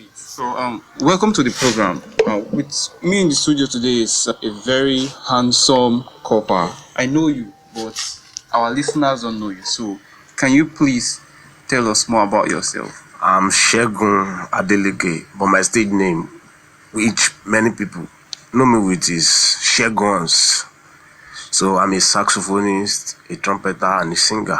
So, welcome to the program. With me in the studio today is a very handsome couple. I know you, but our listeners don't know you. So, can you please tell us more about yourself? I'm Segun Adeleke, but my stage name, which many people know me with, is Segun Hornz. So I'm a saxophonist, a trumpeter, and a singer.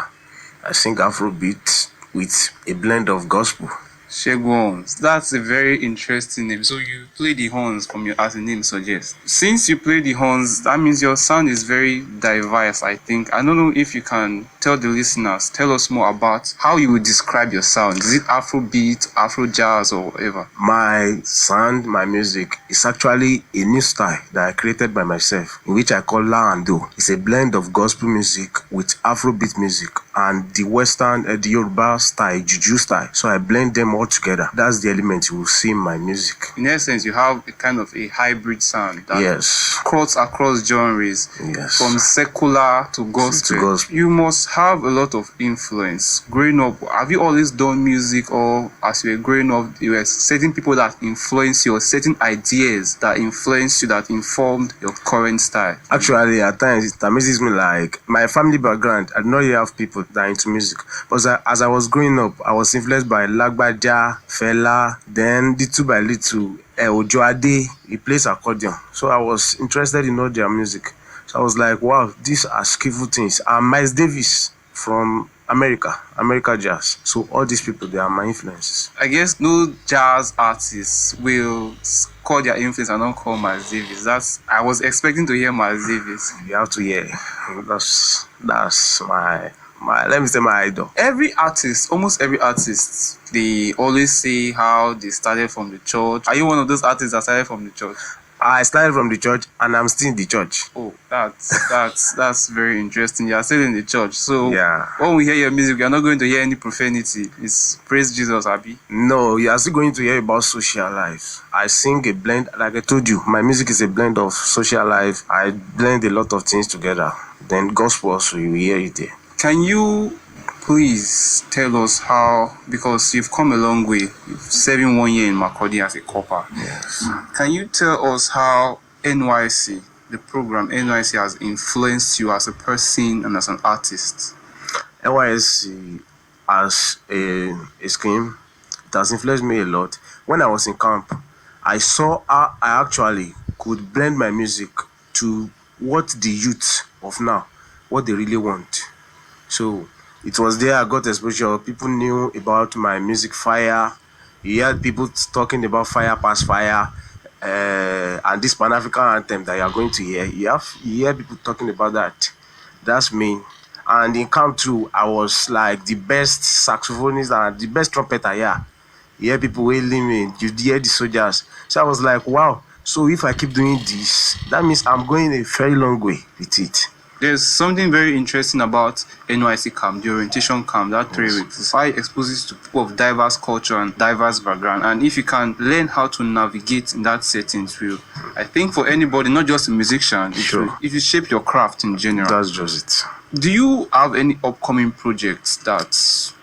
I sing Afrobeat with a blend of gospel. Segun Hornz. That's a very interesting name. So you play the horns from your, as the name suggests. Since you play the horns, that means your sound is very diverse, I think. I don't know if you can tell the listeners, tell us more about how you would describe your sound. Is it Afrobeat, Afro jazz, or whatever? My sound, my music is actually a new style that I created by myself, in which I call La and Do. It's a blend of gospel music with Afrobeat music and the Western, the Yoruba style, Juju style. So I blend them all together. That's the element you will see in my music. In essence, you have a kind of a hybrid sound that Yes. cuts across genres, Yes. from secular to gospel. You must have a lot of influence. Growing up, have you always done music, or as you were growing up, you were certain people that influence you, or certain ideas that influence you, that informed your current style? Actually, at times it amazes me, like my family background. I did not really have people that are into music, but as I was growing up, I was influenced by Lagbaja, Fela, then little by little, Ojo Ade, he plays accordion. So I was interested in all their music. So I was like, wow, these are skillful things. And Miles Davis from America Jazz. So all these people, they are my influences. I guess no jazz artists will call their influence and not call Miles Davis. I was expecting to hear Miles Davis. You have to hear. That's my let me say my idol. Almost every artist, they always say how they started from the church. Are you one of those artists that started from the church? I started from the church and I'm still in the church. Oh, that's very interesting. You are still in the church. So yeah, when we hear your music, we are not going to hear any profanity. It's praise Jesus, Abi. No, you are still going to hear about social life. I sing a blend, like I told you, my music is a blend of social life. I blend a lot of things together. Then gospel also, you hear it there. Can you please tell us how, because you've come a long way, you've serving 1 year in Makurdi as a copper. Yes. Can you tell us how NYC, the program NYC, has influenced you as a person and as an artist? NYC as a scheme, it has influenced me a lot. When I was in camp, I saw how I actually could blend my music to what the youth of now, what they really want. So it was there I got exposure. People knew about my music, Fire. You heard people talking about Fire Past Fire, and this Pan-African anthem that you are going to hear. You hear people talking about that. That's me. And in camp too, I was like the best saxophonist and the best trumpeter. Yeah, you hear people wailing me. You hear the soldiers. So I was like, wow. So if I keep doing this, that means I'm going a very long way with it. There's something very interesting about NYC camp, the orientation camp, that 3 weeks. It's how it exposes you to people of diverse culture and diverse background. And if you can learn how to navigate in that setting too, I think for anybody, not just a musician, if you shape your craft in general. That's just it. Do you have any upcoming projects that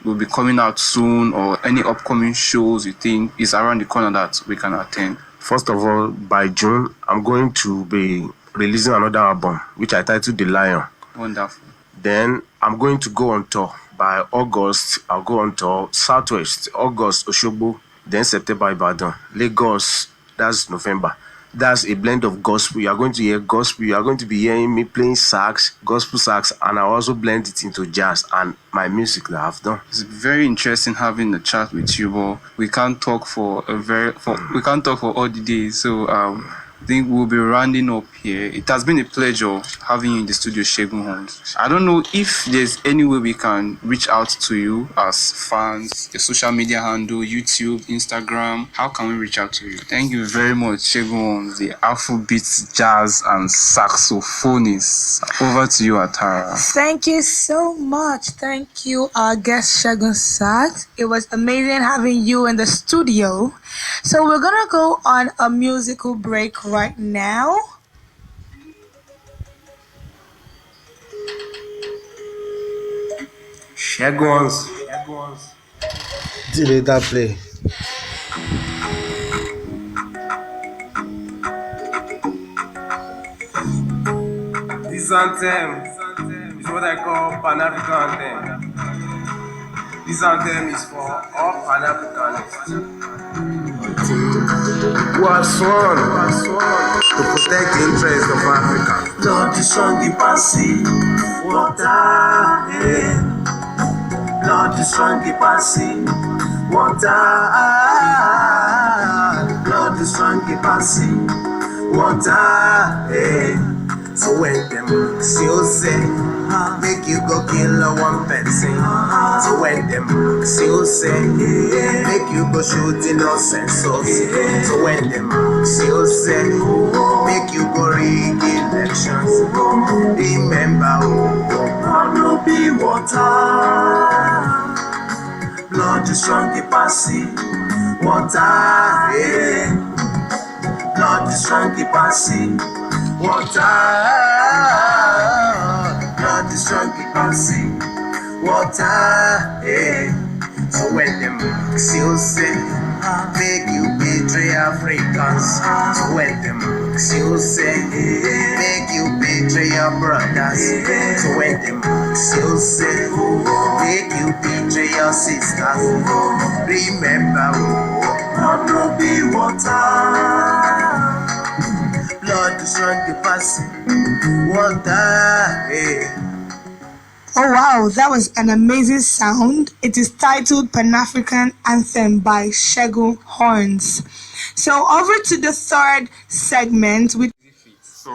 will be coming out soon, or any upcoming shows you think is around the corner that we can attend? First of all, by June, I'm going to be releasing another album, which I titled The Lion. Wonderful. Then I'm going to go on tour. By August, I'll go on tour Southwest. August, Osogbo. Then September, Ibadan. Lagos, that's November. That's a blend of gospel. You are going to hear gospel. You are going to be hearing me playing sax, gospel sax, and I also blend it into jazz and my music that I've done. It's very interesting having a chat with you, but we can't talk for all the days. So I think we'll be rounding up here. It has been a pleasure having you in the studio, Segun Hornz. I don't know if there's any way we can reach out to you as fans, your social media handle, YouTube, Instagram. How can we reach out to you? Thank you very much, Segun Hornz, the Afrobeat, jazz, and saxophonist. Over to you, Atara. Thank you so much. Thank you, our guest Segun Hornz. It was amazing having you in the studio. So we're gonna go on a musical break right now. Segun Hornz. Till later play. This anthem is what I call Pan-African anthem. This anthem is for all Pan-Africanists who have sworn to protect the interests of Africa. Lord, the strong in passing water. Lord, the strong in passing water. Lord, the strong in passing water. So when them still say, make you go kill one person. So when them still say, make you go shoot innocent souls. So when them still say, make you go rig elections. Remember, God no be water. Lord, you strong the passing water. Lord, you strong the passing water. Lord, the strong keep on sea water. So when them still say, make you betray Africans. So when them still say, make you betray your brothers. So when them still say, make you betray your sisters. Remember, God no be water. Lord, the strong keep on sea water. Oh wow, that was an amazing sound. It is titled Pan-African Anthem by Segun Hornz. So over to the third segment with So